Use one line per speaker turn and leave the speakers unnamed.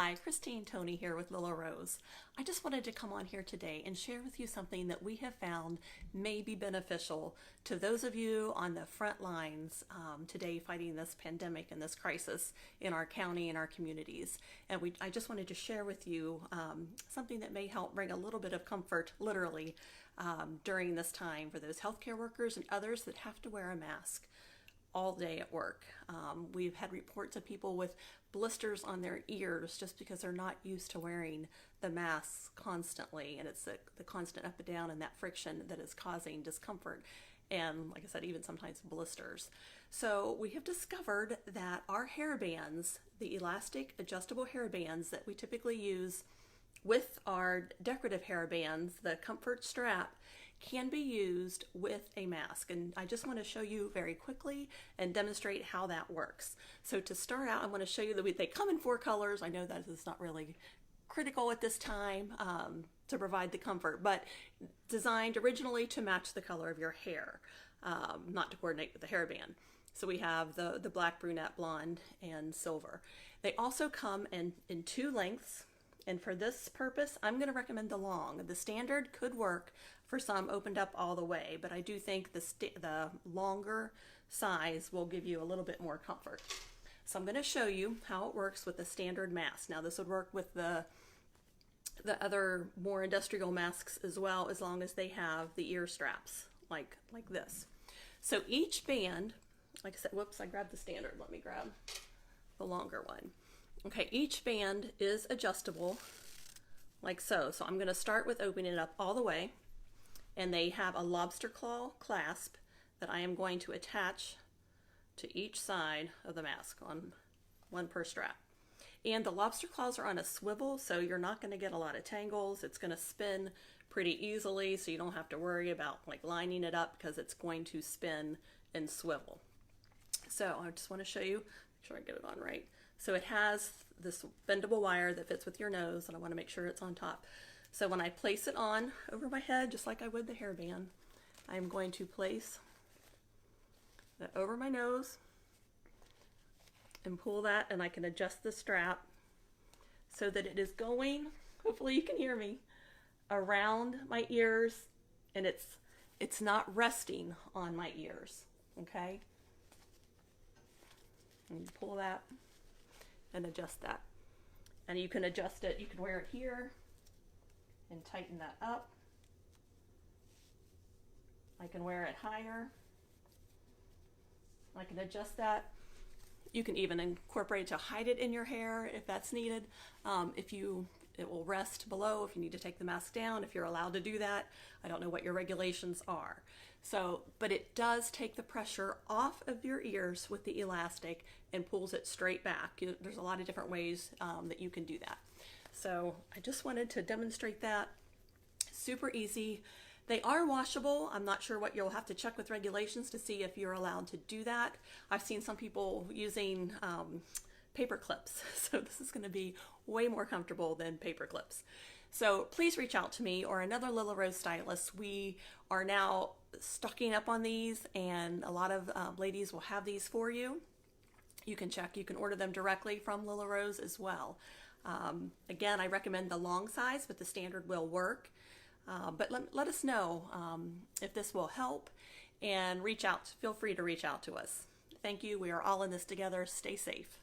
Hi, Christine Toney here with Lila Rose. I just wanted to come on here today and share with you something that we have found may be beneficial to those of you on the front lines today fighting this pandemic and this crisis in our county and our communities. And I just wanted to share with you something that may help bring a little bit of comfort, literally, during this time for those healthcare workers and others that have to wear a mask all day at work. We've had reports of people with blisters on their ears just because they're not used to wearing the masks constantly, and it's the constant up and down and that friction that is causing discomfort and, like I said, even sometimes blisters. So we have discovered that our hair bands, the elastic adjustable hair bands that we typically use with our decorative hair bands, the comfort strap, can be used with a mask. And I just want to show you very quickly and demonstrate how that works. So to start out, I want to show you that they come in 4 colors. I know that is not really critical at this time to provide the comfort, but designed originally to match the color of your hair, not to coordinate with the hairband. So we have the black, brunette, blonde, and silver. They also come in 2 lengths. And for this purpose, I'm going to recommend the long. The standard could work for some opened up all the way, but I do think the longer size will give you a little bit more comfort. So I'm going to show you how it works with the standard mask. Now this would work with the other more industrial masks as well, as long as they have the ear straps like this. So each band, like I said, whoops, I grabbed the standard. Let me grab the longer one. Okay, each band is adjustable like so. So I'm going to start with opening it up all the way, and they have a lobster claw clasp that I am going to attach to each side of the mask on one per strap. And the lobster claws are on a swivel, so you're not going to get a lot of tangles. It's going to spin pretty easily, so you don't have to worry about like lining it up because it's going to spin and swivel. So I just want to show you, make sure I get it on right. So it has this bendable wire that fits with your nose, and I want to make sure it's on top. So when I place it on over my head, just like I would the hairband, I'm going to place that over my nose and pull that, and I can adjust the strap so that it is going, hopefully you can hear me, around my ears, and it's not resting on my ears, okay? And you pull that and adjust that. And you can adjust it, you can wear it here and tighten that up. I can wear it higher. I can adjust that. You can even incorporate it to hide it in your hair if that's needed. It will rest below if you need to take the mask down, if you're allowed to do that. I don't know what your regulations are. So, but it does take the pressure off of your ears with the elastic and pulls it straight back. There's a lot of different ways that you can do that. So I just wanted to demonstrate that. Super easy. They are washable. I'm not sure what you'll have to check with regulations to see if you're allowed to do that. I've seen some people using paper clips. So this is going to be way more comfortable than paper clips. So please reach out to me or another Lila Rose stylist. We are now stocking up on these, and a lot of ladies will have these for you. You can check, you can order them directly from Lila Rose as well. Again, I recommend the long size, but the standard will work. But let us know if this will help, and reach out. Feel free to reach out to us. Thank you. We are all in this together. Stay safe.